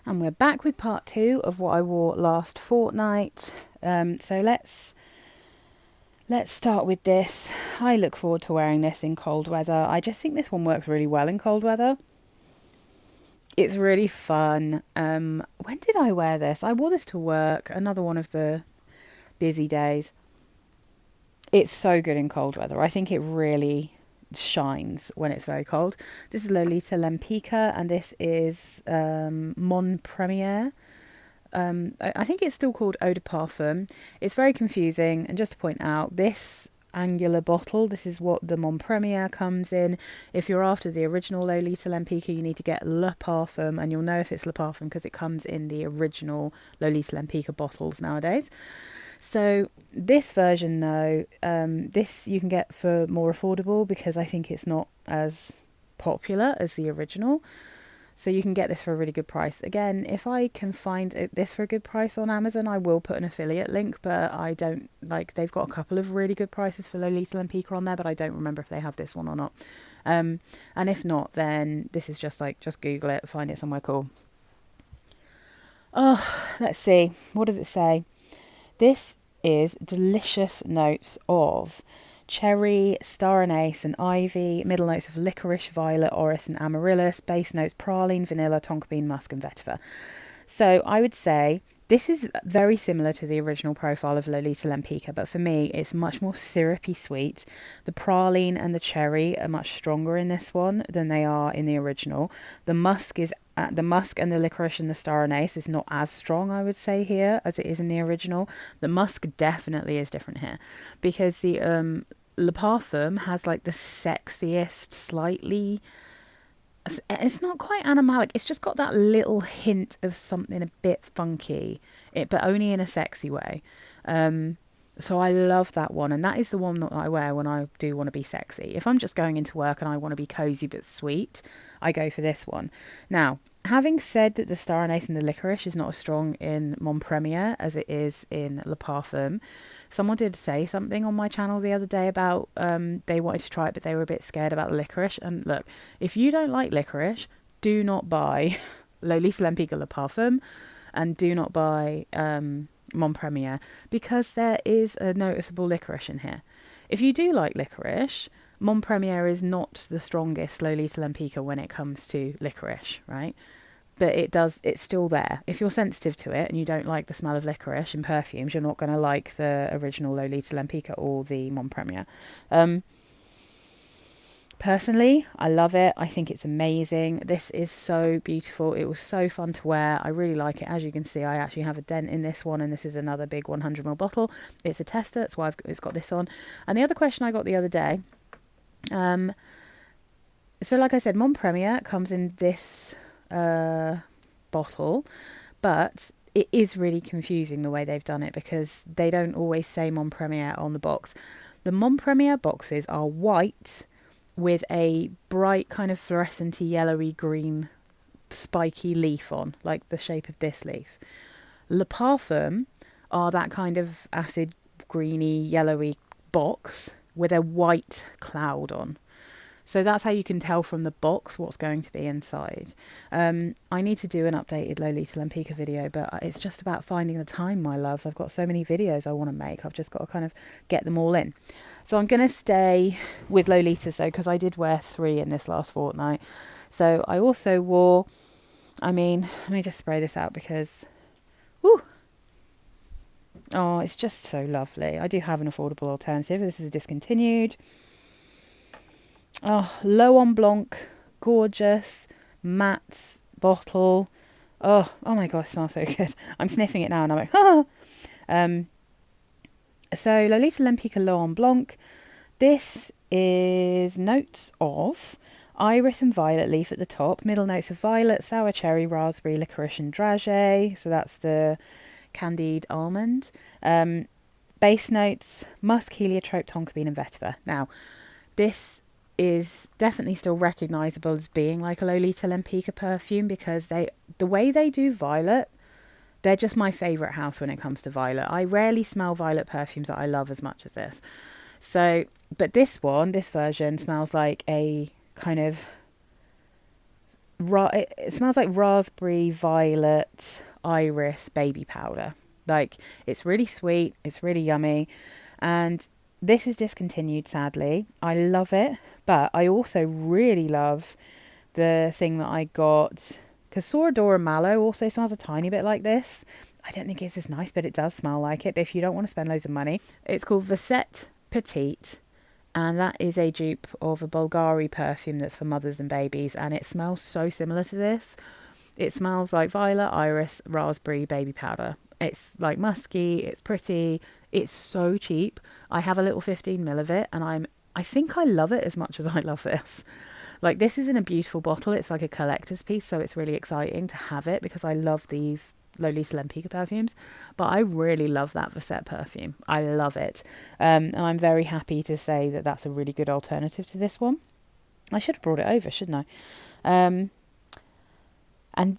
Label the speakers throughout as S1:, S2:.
S1: And we're back with part 2 of what I wore last fortnight. So let's start with this. I look forward to wearing this in cold weather. I just think this one works really well in cold weather. It's really fun. When did I wear this? I wore this to work, another one of the busy days. It's so good in cold weather. I think it really shines when it's very cold. This is Lolita Lempicka, and this is Mon Premiere. I think it's still called Eau de Parfum. It's very confusing, and just to point out, this angular bottle, this is what the Mon Premiere comes in. If you're after the original Lolita Lempicka, you need to get Le Parfum, and you'll know if it's Le Parfum because it comes in the original Lolita Lempicka bottles nowadays. So this version, though, this you can get for more affordable because I think it's not as popular as the original. So you can get this for a really good price. Again, if I can find this for a good price on Amazon, I will put an affiliate link, but I don't, like, they've got a couple of really good prices for Lolita Lempicka on there, but I don't remember if they have this one or not. And if not, then this is just Google it, find it somewhere cool. Oh, let's see. What does it say? This is delicious notes of cherry, star anise and ivy, middle notes of licorice, violet, orris and amaryllis, base notes praline, vanilla, tonka bean, musk and vetiver. So I would say this is very similar to the original profile of Lolita Lempicka, but for me it's much more syrupy sweet. The praline and the cherry are much stronger in this one than they are in the original. The musk and the licorice and the star anise is not as strong, I would say, here as it is in the original. The musk definitely is different here because the Le Parfum has like the sexiest, slightly, it's not quite animalic, it's just got that little hint of something a bit funky, but only in a sexy way. So I love that one, and that is the one that I wear when I do want to be sexy. If I'm just going into work and I want to be cozy but sweet, I go for this one. Now, having said that the star anise and the licorice is not as strong in Mon Premiere as it is in Le Parfum, someone did say something on my channel the other day about they wanted to try it, but they were a bit scared about the licorice. And look, if you don't like licorice, do not buy Lolita Lempicka Le Parfum, and do not buy Mon Premiere, because there is a noticeable licorice in here. If you do like licorice, Mon Premiere is not the strongest Lolita Lempicka when it comes to licorice, right? But it's still there. If you're sensitive to it and you don't like the smell of licorice in perfumes, you're not going to like the original Lolita Lempicka or the Mon Premiere. Personally, I love it. I think it's amazing. This is so beautiful. It was so fun to wear. I really like it. As you can see, I actually have a dent in this one, and this is another big 100ml bottle. It's a tester, that's why it's got this on. And the other question I got the other day, so like I said, Mon Premiere comes in this bottle, but it is really confusing the way they've done it because they don't always say Mon Premiere on the box. The Mon Premiere boxes are white with a bright kind of fluorescent yellowy green spiky leaf on, like the shape of this leaf. Le Parfum are that kind of acid greeny yellowy box with a white cloud on. So that's how you can tell from the box what's going to be inside. I need to do an updated Lolita Lempicka video, but it's just about finding the time, my loves. I've got so many videos I want to make. I've just got to kind of get them all in. So I'm going to stay with Lolitas, though, because I did wear 3 in this last fortnight. So I also wore, let me just spray this out because, whoo, oh, it's just so lovely. I do have an affordable alternative. This is a discontinued. Oh, L'Eau en Blanc, gorgeous, matte bottle. Oh my God, it smells so good. I'm sniffing it now and I'm like, ah. So Lolita Lempicka L'Eau en Blanc. This is notes of iris and violet leaf at the top, middle notes of violet, sour cherry, raspberry, licorice and dragée. So that's the candied almond. Base notes, musk, heliotrope, tonka bean and vetiver. Now, this is definitely still recognizable as being like a Lolita Lempicka perfume because the way they do violet, they're just my favorite house when it comes to violet. I rarely smell violet perfumes that I love as much as this. So, but this version smells like a kind of it smells like raspberry, violet, iris, baby powder. Like, it's really sweet, it's really yummy, and this is discontinued, sadly. I love it, but I also really love the thing that I got, because Soradora Mallow also smells a tiny bit like this. I don't think it's as nice, but it does smell like it. But if you don't want to spend loads of money, it's called Vasette Petite, and that is a dupe of a Bulgari perfume that's for mothers and babies, and it smells so similar to this. It smells like violet, iris, raspberry, baby powder. It's like musky, it's pretty, it's so cheap. I have a little 15ml of it, and I think I love it as much as I love this. Like, this is in a beautiful bottle. It's like a collector's piece, so it's really exciting to have it because I love these Lolita Lempicka perfumes. But I really love that Vasette perfume. I love it. And I'm very happy to say that that's a really good alternative to this one. I should have brought it over, shouldn't I? And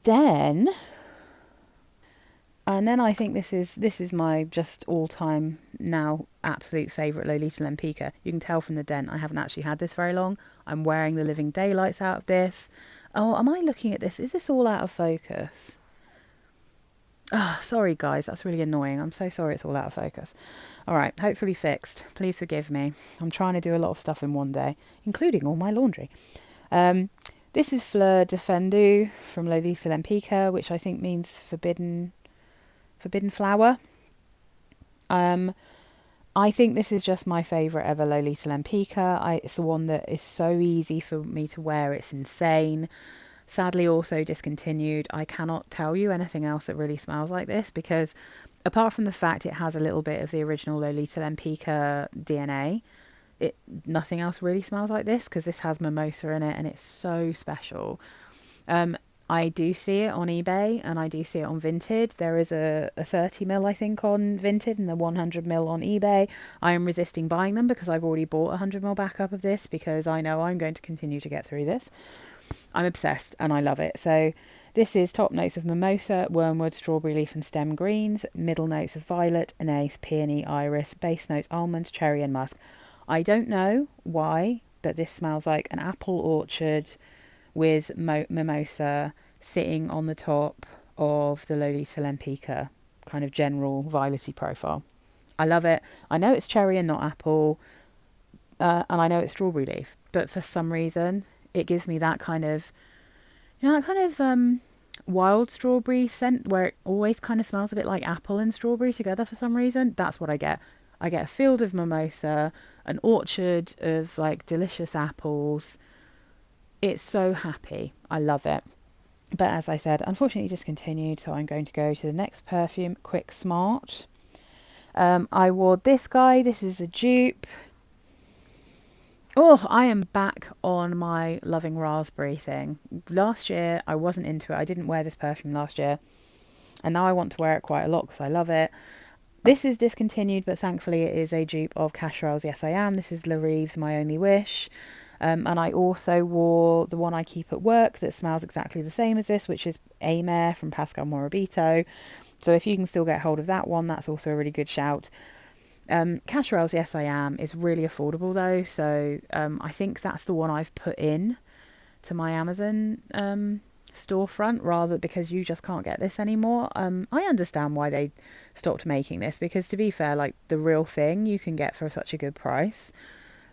S1: then I think this is my just all-time now absolute favourite Lolita Lempicka. You can tell from the dent I haven't actually had this very long. I'm wearing the living daylights out of this. Oh, am I looking at this? Is this all out of focus? Oh, sorry guys, that's really annoying. I'm so sorry it's all out of focus. All right, hopefully fixed. Please forgive me. I'm trying to do a lot of stuff in one day, including all my laundry. This is Fleur Defendue from Lolita Lempicka, which I think means forbidden flower. I think this is just my favourite ever Lolita Lempicka. It's the one that is so easy for me to wear. It's insane. Sadly also discontinued. I cannot tell you anything else that really smells like this, because apart from the fact it has a little bit of the original Lolita Lempicka DNA, nothing else really smells like this, because this has mimosa in it and it's so special. I do see it on eBay and I do see it on Vinted. There is a 30ml I think on Vinted and a 100ml on eBay. I am resisting buying them because I've already bought a 100ml backup of this, because I know I'm going to continue to get through this. I'm obsessed and I love it. So this is top notes of mimosa, wormwood, strawberry leaf and stem greens, middle notes of violet, anise, peony, iris, base notes almond, cherry and musk. I don't know why, but this smells like an apple orchard with mimosa sitting on the top of the Lolita Lempicka kind of general violety profile. I love it. I know it's cherry and not apple, and I know it's strawberry leaf, but for some reason it gives me that kind of, wild strawberry scent where it always kind of smells a bit like apple and strawberry together for some reason. That's what I get. I get a field of mimosa, an orchard of like delicious apples. It's so happy. I love it. But as I said, unfortunately discontinued, so I'm going to go to the next perfume, Quick Smart. I wore this guy. This is a dupe. Oh, I am back on my loving raspberry thing. Last year, I wasn't into it. I didn't wear this perfume last year. And now I want to wear it quite a lot because I love it. This is discontinued, but thankfully it is a dupe of Cacharel's Yes I Am. This is Rive's My Only Wish. And I also wore the one I keep at work that smells exactly the same as this, which is Amer from Pascal Morabito. So if you can still get hold of that one, that's also a really good shout. Cacharel's Yes I Am is really affordable though, so I think that's the one I've put in to my Amazon storefront, rather because you just can't get this anymore. I understand why they stopped making this, because to be fair, like the real thing you can get for such a good price.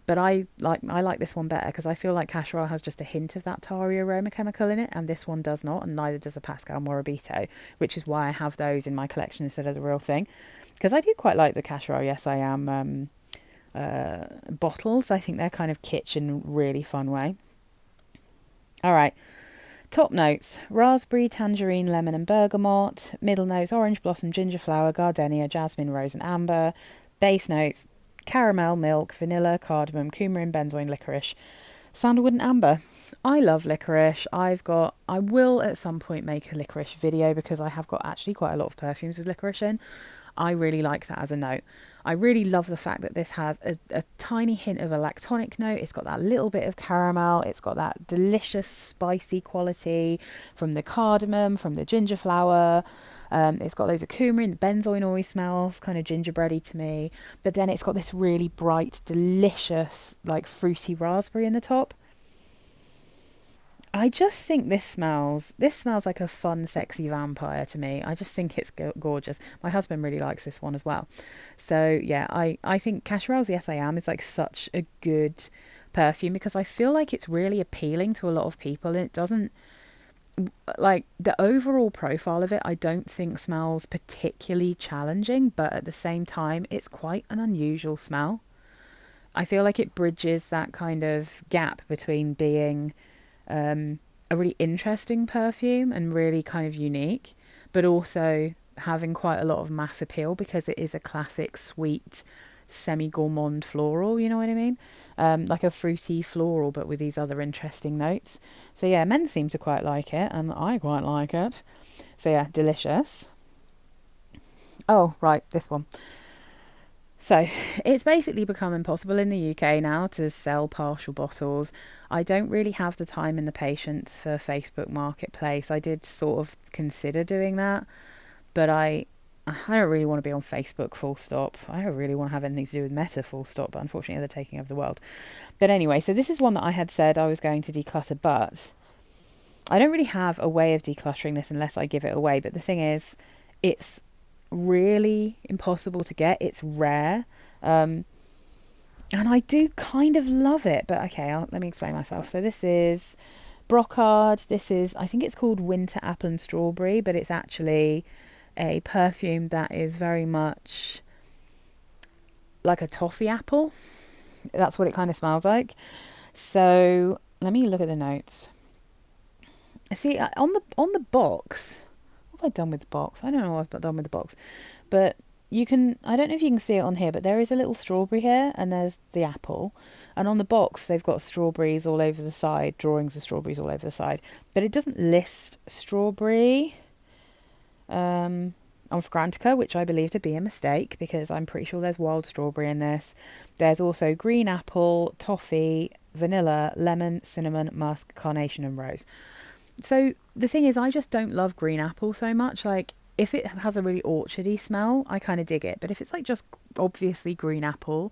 S1: But I like this one better because I feel like Cacharel has just a hint of that tarry aroma chemical in it, and this one does not, and neither does a Pascal Morabito, which is why I have those in my collection instead of the real thing. Because I do quite like the Cacharel Yes I Am bottles. I think they're kind of kitsch in a really fun way. All right. Top notes: raspberry, tangerine, lemon and bergamot. Middle notes: orange blossom, ginger flower, gardenia, jasmine, rose and amber. Base notes: caramel, milk, vanilla, cardamom, coumarin, benzoin, licorice, sandalwood and amber. I love licorice. I will at some point make a licorice video because I have got actually quite a lot of perfumes with licorice in. I really like that as a note. I really love the fact that this has a tiny hint of a lactonic note. It's got that little bit of caramel. It's got that delicious spicy quality from the cardamom, from the ginger flower. It's got loads of coumarin. The benzoin always smells kind of gingerbready to me. But then it's got this really bright, delicious, like fruity raspberry in the top. I just think this smells like a fun, sexy vampire to me. I just think it's gorgeous. My husband really likes this one as well. So yeah, I think Cacharel's Yes I Am is like such a good perfume because I feel like it's really appealing to a lot of people, and it doesn't, like, the overall profile of it I don't think smells particularly challenging, but at the same time it's quite an unusual smell. I feel like it bridges that kind of gap between being a really interesting perfume and really kind of unique, but also having quite a lot of mass appeal because it is a classic sweet, semi gourmand floral, you know what I mean? Like a fruity floral, but with these other interesting notes. So, yeah, men seem to quite like it, and I quite like it. So, yeah, delicious. Oh, right, this one. So it's basically become impossible in the UK now to sell partial bottles. I don't really have the time and the patience for Facebook Marketplace. I did sort of consider doing that, but I don't really want to be on Facebook full stop. I don't really want to have anything to do with Meta full stop, but unfortunately they're taking over the world. But anyway, so this is one that I had said I was going to declutter, but I don't really have a way of decluttering this unless I give it away. But the thing is, it's really impossible to get. It's rare. And I do kind of love it. But okay, let me explain myself. So this is Brocard. This is, I think it's called Winter Apple and Strawberry, but it's actually a perfume that is very much like a toffee apple. That's what it kind of smells like. So let me look at the notes. See, on the box, what have I done with the box? I don't know what I've done with the box, but you can. I don't know if you can see it on here, but there is a little strawberry here, and there's the apple, and on the box they've got strawberries all over the side, drawings of strawberries all over the side, but it doesn't list strawberry on Fragrantica, which I believe to be a mistake because I'm pretty sure there's wild strawberry in this. There's also green apple, toffee, vanilla, lemon, cinnamon, musk, carnation, and rose. So the thing is, I just don't love green apple so much. Like, if it has a really orchardy smell, I kind of dig it. But if it's like just obviously green apple,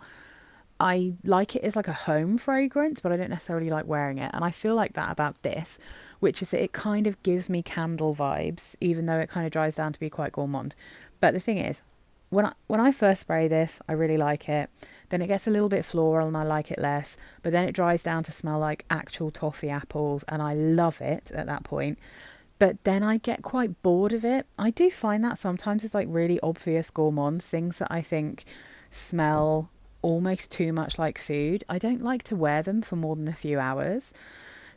S1: I like it as like a home fragrance, but I don't necessarily like wearing it. And I feel like that about this, which is that it kind of gives me candle vibes, even though it kind of dries down to be quite gourmand. But the thing is, when I first spray this, I really like it. Then it gets a little bit floral and I like it less. But then it dries down to smell like actual toffee apples and I love it at that point. But then I get quite bored of it. I do find that sometimes it's like really obvious gourmands, things that I think smell almost too much like food. I don't like to wear them for more than a few hours.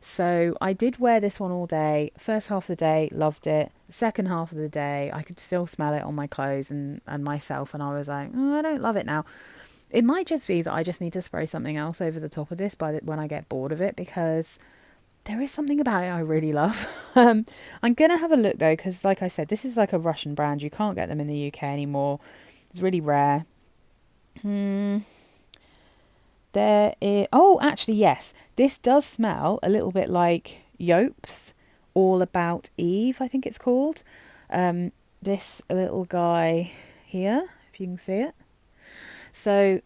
S1: So I did wear this one all day. First half of the day, loved it. Second half of the day, I could still smell it on my clothes and myself. And I was like, oh, I don't love it now. It might just be that I just need to spray something else over the top of this when I get bored of it, because there is something about it I really love. I'm going to have a look though, because like I said, this is like a Russian brand. You can't get them in the UK anymore. It's really rare. There is, oh, actually, yes. This does smell a little bit like Joop's All About Eve, I think it's called. This little guy here, if you can see it. So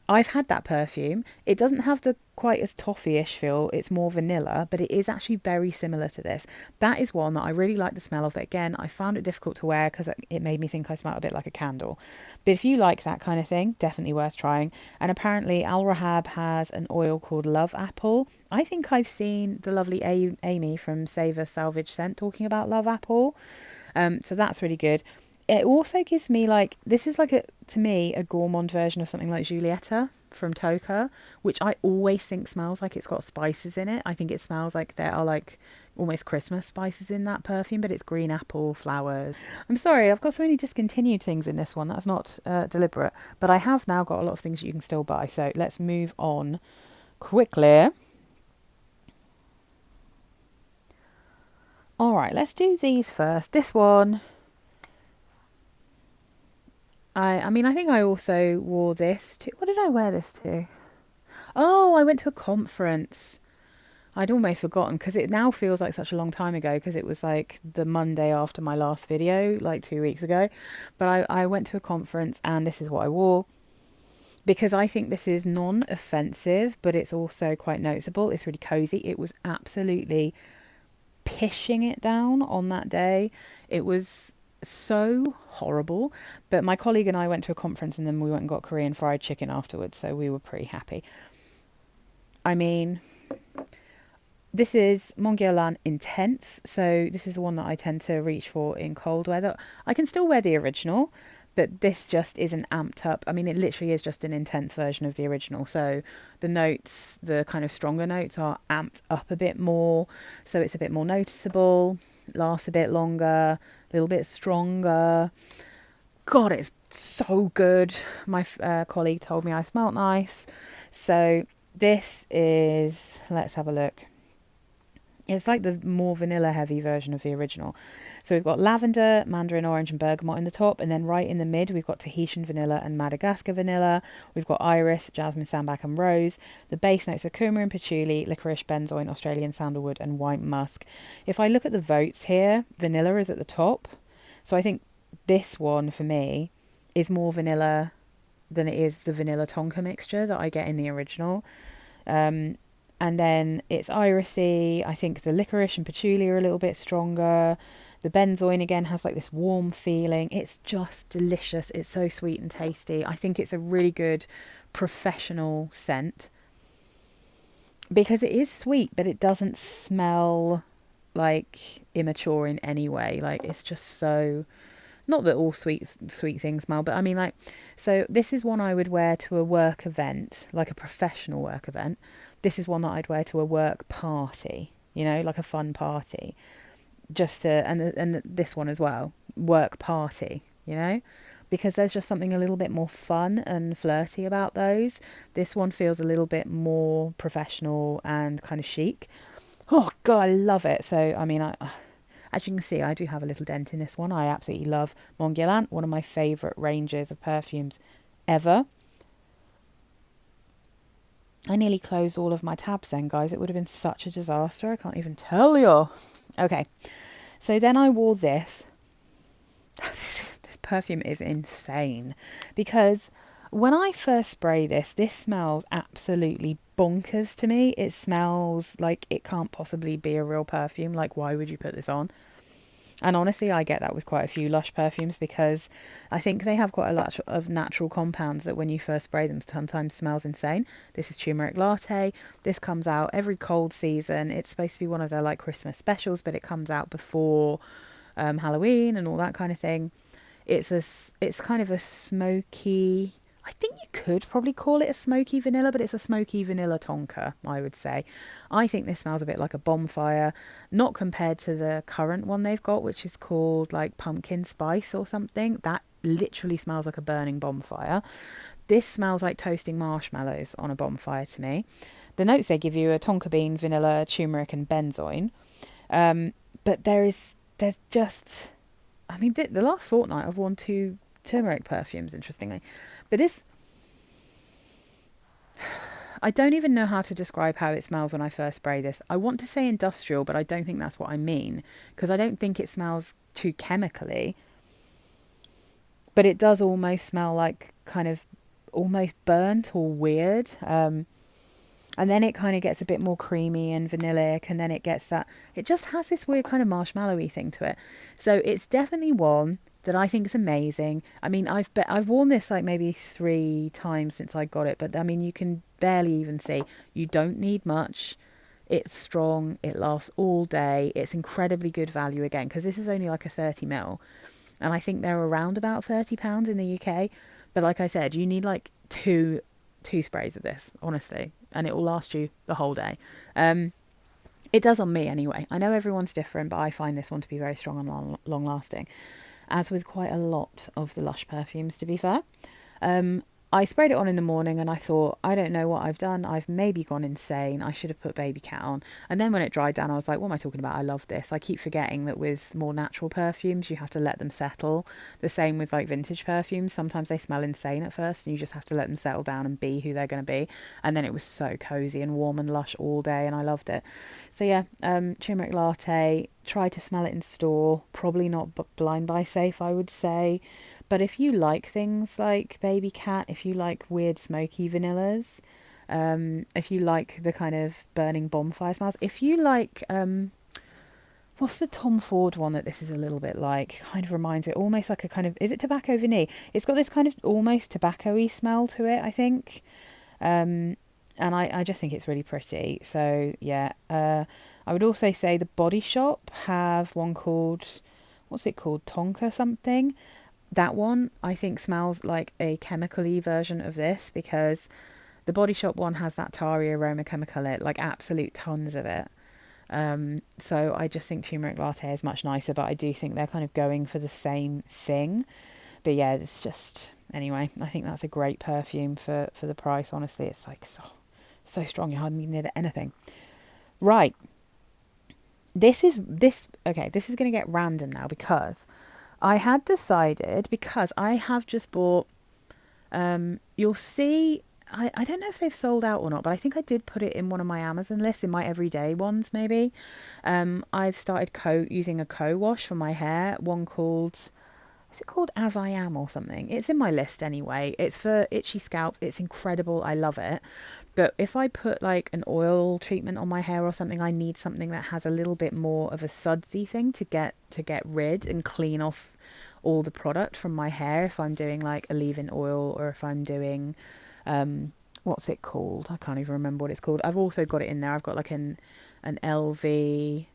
S1: I've had that perfume. It doesn't have the quite as toffee-ish feel. It's more vanilla, but it is actually very similar to this. That is one that I really like the smell of. But again, I found it difficult to wear because it made me think I smelled a bit like a candle. But if you like that kind of thing, definitely worth trying. And apparently Al Rahab has an oil called Love Apple. I think I've seen the lovely Amy from Savour Salvage Scent talking about Love Apple. So that's really good. It also gives me like, this is like to me, a gourmand version of something like Giulietta from Toka, which I always think smells like it's got spices in it. I think it smells like there are like almost Christmas spices in that perfume, but it's green apple flowers. I'm sorry, I've got so many discontinued things in this one. That's not deliberate, but I have now got a lot of things that you can still buy. So let's move on quickly. All right, let's do these first. This one, I mean, I think I also wore this to... What did I wear this to? Oh, I went to a conference. I'd almost forgotten because it now feels like such a long time ago because it was like the Monday after my last video, like 2 weeks ago. But I went to a conference and this is what I wore. because I think this is non-offensive, but it's also quite noticeable. It's really cozy. It was absolutely pishing it down on that day. It was so horrible. But my colleague and I went to a conference and then we went and got Korean fried chicken afterwards, so we were pretty happy. I mean, this is Mon Guerlain Intense, so this is the one that I tend to reach for in cold weather. I can still wear the original, but this just isn't amped up. I mean, it literally is just an intense version of the original. So the notes, the kind of stronger notes, are amped up a bit more. So it's a bit more noticeable, lasts a bit longer, a little bit stronger. God, it's so good. My colleague told me I smelt nice. So this is, let's have a look. It's like the more vanilla heavy version of the original. So we've got lavender, mandarin orange and bergamot in the top, and then right in the mid we've got Tahitian vanilla and Madagascar vanilla. We've got iris, jasmine, sambac and rose. The base notes are coumarin, patchouli, licorice, benzoin, Australian sandalwood and white musk. If I look at the votes here, vanilla is at the top. So I think this one for me is more vanilla than it is the vanilla tonka mixture that I get in the original. And then it's irisy. I think the licorice and patchouli are a little bit stronger. The benzoin again has like this warm feeling. It's just delicious. It's so sweet and tasty. I think it's a really good professional scent because it is sweet, but it doesn't smell like immature in any way. Like it's just so, not that all sweet things smell, but I mean like, so this is one I would wear to a work event, like a professional work event. This is one that I'd wear to a work party, you know, like a fun party. Just to, and this one as well, work party, you know, because there's just something a little bit more fun and flirty about those. This one feels a little bit more professional and kind of chic. Oh God, I love it. So, I mean, as you can see, I do have a little dent in this one. I absolutely love Mon Guerlain, one of my favourite ranges of perfumes ever. I nearly closed all of my tabs then, guys. It would have been such a disaster. I can't even tell you. Okay, so then I wore this. This perfume is insane because when I first spray this smells absolutely bonkers to me. It smells like it can't possibly be a real perfume. Like, why would you put this on? And honestly, I get that with quite a few Lush perfumes because I think they have quite a lot of natural compounds that when you first spray them sometimes smells insane. This is Turmeric Latte. This comes out every cold season. It's supposed to be one of their like Christmas specials, but it comes out before Halloween and all that kind of thing. It's kind of a smoky, I think you could probably call it a smoky vanilla, but it's a smoky vanilla tonka, I would say. I think this smells a bit like a bonfire, not compared to the current one they've got, which is called like pumpkin spice or something. That literally smells like a burning bonfire. This smells like toasting marshmallows on a bonfire to me. The notes they give you are tonka bean, vanilla, turmeric and benzoin. But there's just, I mean, the last fortnight I've worn 2 turmeric perfumes, interestingly. But this, I don't even know how to describe how it smells when I first spray this. I want to say industrial, but I don't think that's what I mean, because I don't think it smells too chemically. But it does almost smell like kind of almost burnt or weird. And then it kind of gets a bit more creamy and vanillic, and then it gets that, it just has this weird kind of marshmallowy thing to it. So it's definitely one that I think is amazing. I mean, I've worn this like maybe 3 times since I got it, but I mean, you can barely even see. You don't need much. It's strong. It lasts all day. It's incredibly good value again, because this is only like a 30ml, and I think they're around about £30 in the UK. But like I said, you need like two sprays of this, honestly, and it will last you the whole day. It does on me anyway. I know everyone's different, but I find this one to be very strong and long lasting, as with quite a lot of the Lush perfumes, to be fair. I sprayed it on in the morning and I thought, I don't know what I've done. I've maybe gone insane. I should have put Baby Cat on. And then when it dried down, I was like, what am I talking about? I love this. I keep forgetting that with more natural perfumes, you have to let them settle. The same with like vintage perfumes. Sometimes they smell insane at first and you just have to let them settle down and be who they're going to be. And then it was so cozy and warm and lush all day and I loved it. So yeah, Turmeric Latte, try to smell it in store. Probably not blind buy safe, I would say. But if you like things like Baby Cat, if you like weird smoky vanillas, if you like the kind of burning bonfire smells, if you like, what's the Tom Ford one that this is a little bit like? Kind of reminds it almost like a kind of, is it Tobacco Vanille? It's got this kind of almost tobacco-y smell to it, I think. And I just think it's really pretty. So yeah, I would also say the Body Shop have one called, what's it called? Tonka something. That one I think smells like a chemical-y version of this, because the Body Shop one has that tarry aroma chemical in it, like absolute tons of it. So I just think Turmeric Latte is much nicer, but I do think they're kind of going for the same thing. But yeah, it's just, anyway, I think that's a great perfume for the price. Honestly, it's like so strong, you hardly need anything. Right. This is going to get random now, because I had decided, because I have just bought, you'll see, I don't know if they've sold out or not, but I think I did put it in one of my Amazon lists, in my everyday ones maybe. I've started using a co-wash for my hair, one called, is it called As I Am or something? It's in my list anyway. It's for itchy scalps. It's incredible. I love it. But if I put like an oil treatment on my hair or something, I need something that has a little bit more of a sudsy thing to get rid and clean off all the product from my hair. If I'm doing like a leave-in oil, or if I'm doing, what's it called? I can't even remember what it's called. I've also got it in there. I've got like an LV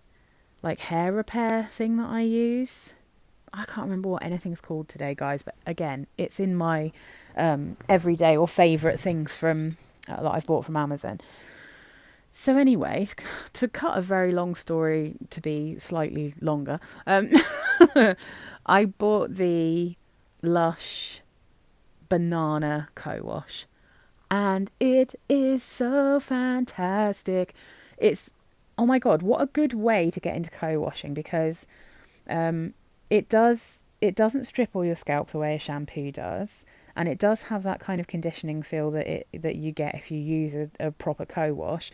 S1: like hair repair thing that I use. I can't remember what anything's called today, guys, but again, it's in my everyday or favourite things from that I've bought from Amazon. So anyway, to cut a very long story to be slightly longer, I bought the Lush banana co-wash, and it is so fantastic. It's, oh my god, what a good way to get into co-washing, because it doesn't strip all your scalp the way a shampoo does, and it does have that kind of conditioning feel that you get if you use a proper co-wash.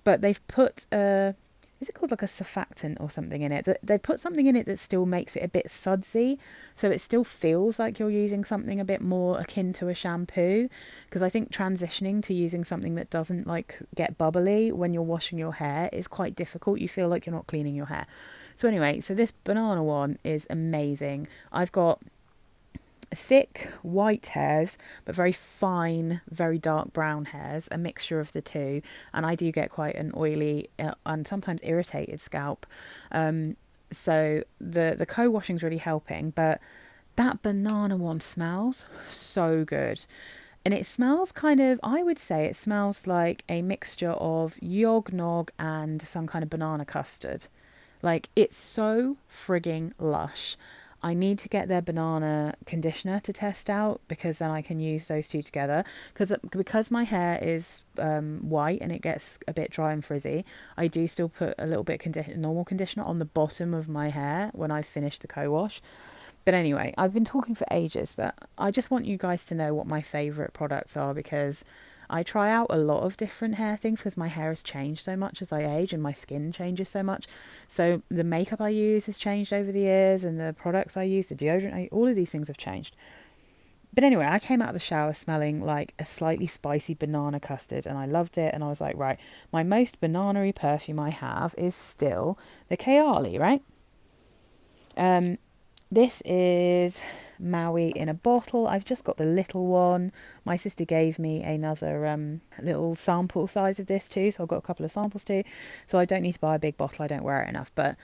S1: But they've put is it called like a surfactant or something in it? They've put something in it that still makes it a bit sudsy, so it still feels like you're using something a bit more akin to a shampoo. Because I think transitioning to using something that doesn't like get bubbly when you're washing your hair is quite difficult. You feel like you're not cleaning your hair. So anyway, so this banana one is amazing. I've got thick white hairs, but very fine, very dark brown hairs, a mixture of the two. And I do get quite an oily and sometimes irritated scalp. So the co-washing is really helping, but that banana one smells so good. And it smells kind of, I would say it smells like a mixture of yognog and some kind of banana custard. Like, it's so frigging lush. I need to get their banana conditioner to test out, because then I can use those two together. Because my hair is white and it gets a bit dry and frizzy, I do still put a little bit normal conditioner on the bottom of my hair when I've finished the co-wash. But anyway, I've been talking for ages, but I just want you guys to know what my favourite products are, because I try out a lot of different hair things, because my hair has changed so much as I age and my skin changes so much. So the makeup I use has changed over the years, and the products I use, the deodorant, all of these things have changed. But anyway, I came out of the shower smelling like a slightly spicy banana custard, and I loved it. And I was like, right, my most banana-y perfume I have is still the Kayali, right? This is Maui in a bottle. I've just got the little one. My sister gave me another little sample size of this too, so I've got a couple of samples too. So I don't need to buy a big bottle, I don't wear it enough. But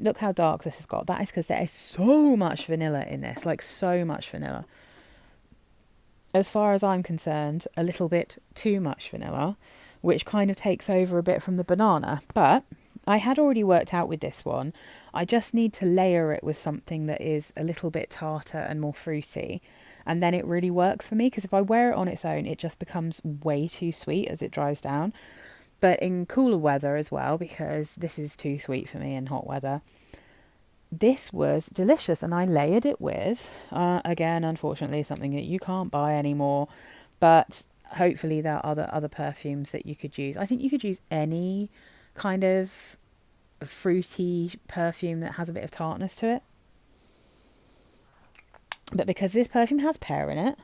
S1: look how dark this has got. That is because there is so much vanilla in this, like so much vanilla. As far as I'm concerned, a little bit too much vanilla, which kind of takes over a bit from the banana. But I had already worked out with this one. I just need to layer it with something that is a little bit tartar and more fruity. And then it really works for me, because if I wear it on its own, it just becomes way too sweet as it dries down. But in cooler weather as well, because this is too sweet for me in hot weather, this was delicious. And I layered it with, again, unfortunately, something that you can't buy anymore. But hopefully there are other perfumes that you could use. I think you could use any kind of fruity perfume that has a bit of tartness to it. But because this perfume has pear in it,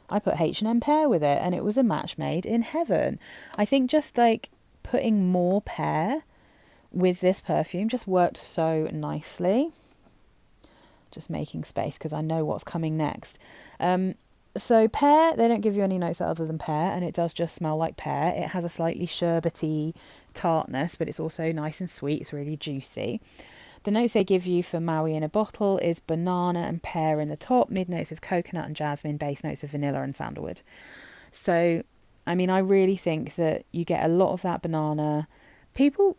S1: I put H&M Pear with it, and it was a match made in heaven. I think just like putting more pear with this perfume just worked so nicely. Just making space because I know what's coming next. So pear, they don't give you any notes other than pear, and it does just smell like pear. It has a slightly sherbety tartness, but it's also nice and sweet. It's really juicy. The notes they give you for Maui in a bottle is banana and pear in the top, mid notes of coconut and jasmine, base notes of vanilla and sandalwood. So, I mean, I really think that you get a lot of that banana.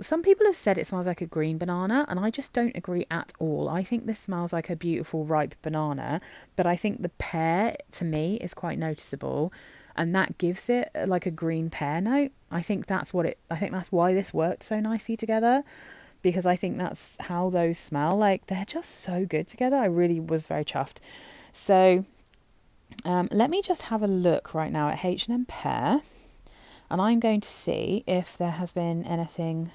S1: Some people have said it smells like a green banana, and I just don't agree at all. I think this smells like a beautiful ripe banana, but I think the pear to me is quite noticeable, and that gives it like a green pear note. I think that's why this worked so nicely together, because I think that's how those smell. Like, they're just so good together. I really was very chuffed. So let me just have a look right now at H&M Pear, and I'm going to see if there has been anything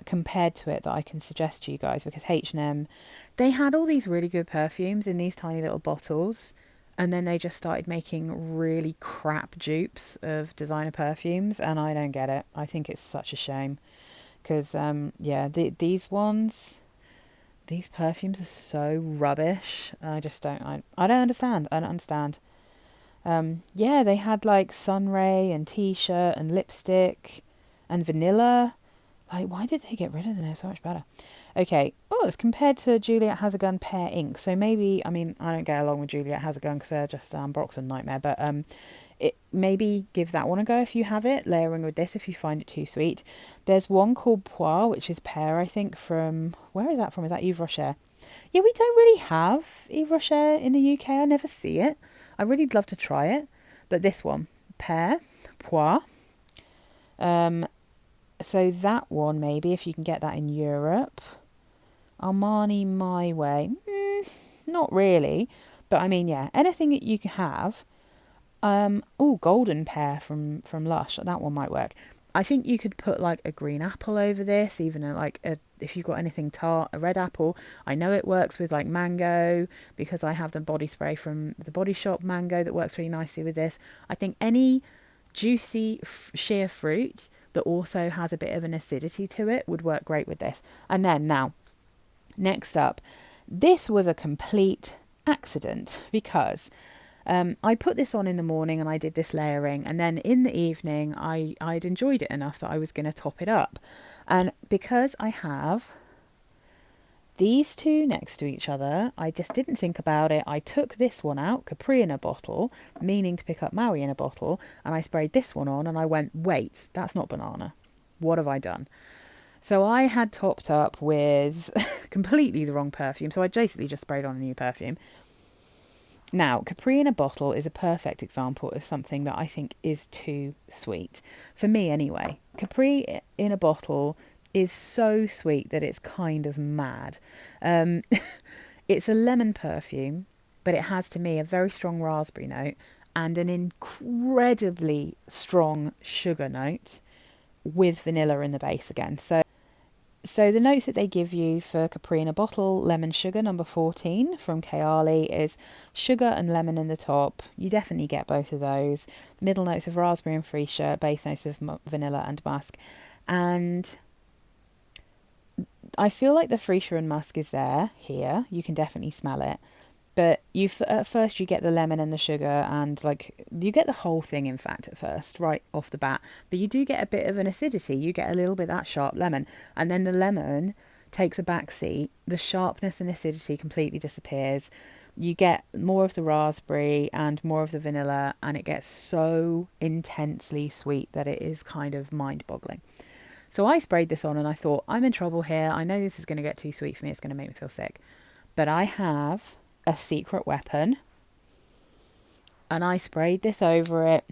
S1: compared to it that I can suggest to you guys, because H&M, they had all these really good perfumes in these tiny little bottles, and then they just started making really crap dupes of designer perfumes, and I don't get it. I think it's such a shame. Because, these perfumes are so rubbish. I just don't, I don't understand. I don't understand. They had like Sunray and T-shirt and lipstick and vanilla. Like, why did they get rid of them? They're so much better. Okay. Oh, it's compared to Juliet Has a Gun Pear Ink. So maybe, I mean, I don't get along with Juliet Has a Gun because they're just Broxton nightmare. But maybe give that one a go if you have it, layering with this if you find it too sweet. There's one called Poire, which is pear, I think, from... Where is that from? Is that Yves Rocher? Yeah, we don't really have Yves Rocher in the UK. I never see it. I really love to try it. But this one, pear, Poire. So that one, maybe, if you can get that in Europe. Armani My Way. Not really. But, I mean, yeah, anything that you can have... golden pear from Lush. That one might work. I think you could put like a green apple over this, even if you've got anything tart, a red apple. I know it works with like mango because I have the body spray from the Body Shop mango that works really nicely with this. I think any juicy sheer fruit that also has a bit of an acidity to it would work great with this. And then now, next up, this was a complete accident because I put this on in the morning and I did this layering, and then in the evening I'd enjoyed it enough that I was going to top it up. And because I have these two next to each other, I just didn't think about it. I took this one out, Capri in a bottle, meaning to pick up Maui in a bottle, and I sprayed this one on and I went, wait, that's not banana. What have I done? So I had topped up with completely the wrong perfume, so I basically just sprayed on a new perfume. Now, Capri in a bottle is a perfect example of something that I think is too sweet. For me, anyway. Capri in a bottle is so sweet that it's kind of mad. It's a lemon perfume, but it has, to me, a very strong raspberry note and an incredibly strong sugar note with vanilla in the base again. So the notes that they give you for Capri in a bottle, lemon sugar number 14 from Kayali, is sugar and lemon in the top. You definitely get both of those. Middle notes of raspberry and freesia, base notes of vanilla and musk. And I feel like the freesia and musk is here. You can definitely smell it. But at first you get the lemon and the sugar, and like you get the whole thing, in fact, at first, right off the bat. But you do get a bit of an acidity. You get a little bit of that sharp lemon. And then the lemon takes a back seat. The sharpness and acidity completely disappears. You get more of the raspberry and more of the vanilla, and it gets so intensely sweet that it is kind of mind-boggling. So I sprayed this on and I thought, I'm in trouble here. I know this is going to get too sweet for me. It's going to make me feel sick. But I have a secret weapon, and I sprayed this over it,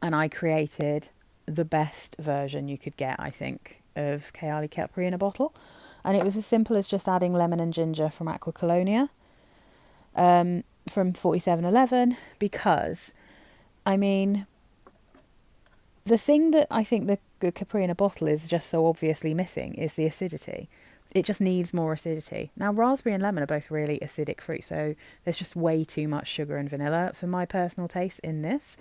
S1: and I created the best version you could get, I think, of Kayali Capri in a bottle. And it was as simple as just adding lemon and ginger from Aqua Colonia, from 4711, because, I mean, the thing that I think the Capri in a bottle is just so obviously missing is the acidity. It just needs more acidity. Now, raspberry and lemon are both really acidic fruit, so there's just way too much sugar and vanilla for my personal taste in this.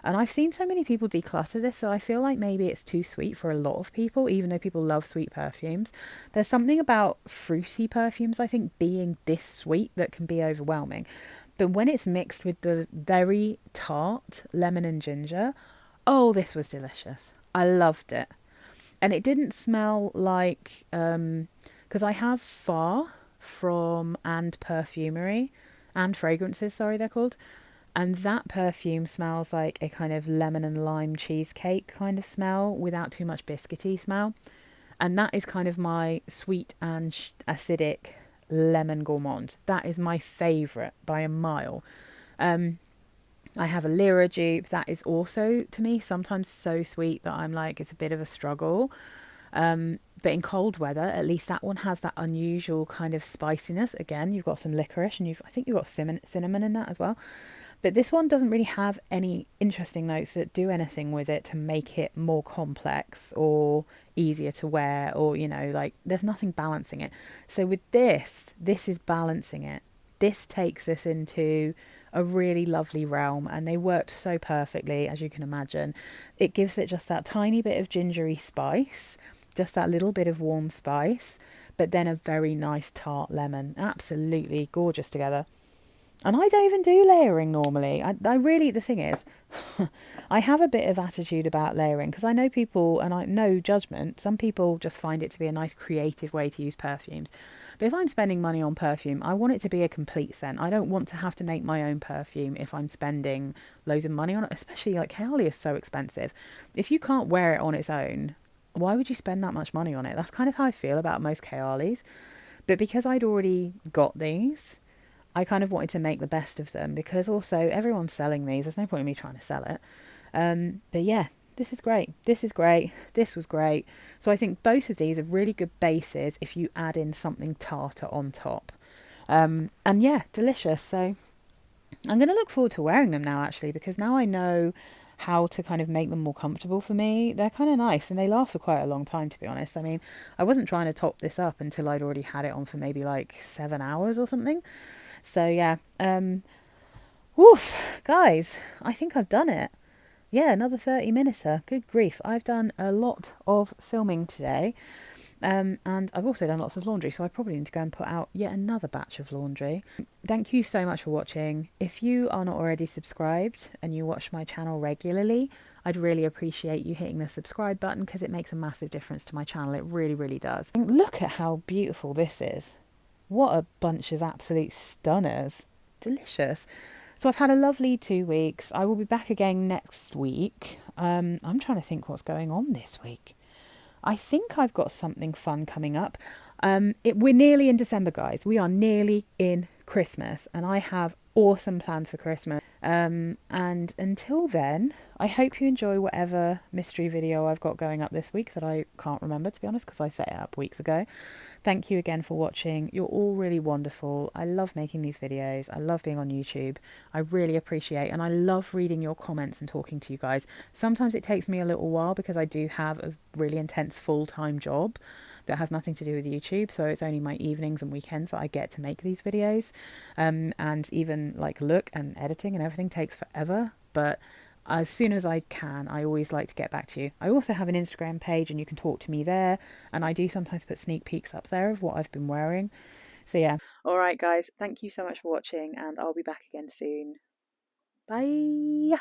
S1: And I've seen so many people declutter this, so I feel like maybe it's too sweet for a lot of people, even though people love sweet perfumes. There's something about fruity perfumes, I think, being this sweet that can be overwhelming. But when it's mixed with the very tart lemon and ginger, oh, this was delicious. I loved it. And it didn't smell like, because I have Far from and Perfumery and Fragrances, sorry, they're called. And that perfume smells like a kind of lemon and lime cheesecake kind of smell without too much biscuity smell. And that is kind of my sweet and acidic lemon gourmand. That is my favourite by a mile. I have a Lyra dupe that is also, to me, sometimes so sweet that I'm like, it's a bit of a struggle. But in cold weather, at least that one has that unusual kind of spiciness. Again, you've got some licorice and I think you've got cinnamon in that as well. But this one doesn't really have any interesting notes that do anything with it to make it more complex or easier to wear, or, you know, like there's nothing balancing it. So with this is balancing it. This takes this into a really lovely realm, and they worked so perfectly, as you can imagine. It gives it just that tiny bit of gingery spice, just that little bit of warm spice, but then a very nice tart lemon. Absolutely gorgeous together. And I don't even do layering normally. I really, the thing is, I have a bit of attitude about layering because I know people, and I no judgment, some people just find it to be a nice creative way to use perfumes. But if I'm spending money on perfume, I want it to be a complete scent. I don't want to have to make my own perfume if I'm spending loads of money on it, especially like Kayali is so expensive. If you can't wear it on its own, why would you spend that much money on it? That's kind of how I feel about most Kayalis. But because I'd already got these, I kind of wanted to make the best of them because also everyone's selling these. There's no point in me trying to sell it. But yeah, this is great. This is great. This was great. So I think both of these are really good bases if you add in something tartar on top. And yeah, delicious. So I'm going to look forward to wearing them now, actually, because now I know how to kind of make them more comfortable for me. They're kind of nice and they last for quite a long time, to be honest. I mean, I wasn't trying to top this up until I'd already had it on for maybe like 7 hours or something. So yeah, woof, guys, I think I've done it. Yeah, another 30-minute. Good grief. I've done a lot of filming today. And I've also done lots of laundry, so I probably need to go and put out yet another batch of laundry. Thank you so much for watching. If you are not already subscribed and you watch my channel regularly, I'd really appreciate you hitting the subscribe button because it makes a massive difference to my channel. It really, really does. And look at how beautiful this is. What a bunch of absolute stunners. Delicious. So I've had a lovely 2 weeks. I will be back again next week. I'm trying to think what's going on this week. I think I've got something fun coming up. We're nearly in December, guys. We are nearly in Christmas, and I have awesome plans for Christmas. And until then, I hope you enjoy whatever mystery video I've got going up this week that I can't remember, to be honest, because I set it up weeks ago. Thank you again for watching. You're all really wonderful. I love making these videos. I love being on YouTube. I really appreciate, and I love reading your comments and talking to you guys. Sometimes it takes me a little while because I do have a really intense full-time job that has nothing to do with YouTube, so it's only my evenings and weekends that I get to make these videos, and even like look and editing and everything takes forever, but as soon as I can, I always like to get back to you. I also have an Instagram page and you can talk to me there, and I do sometimes put sneak peeks up there of what I've been wearing. So yeah. Alright guys, thank you so much for watching, and I'll be back again soon. Bye!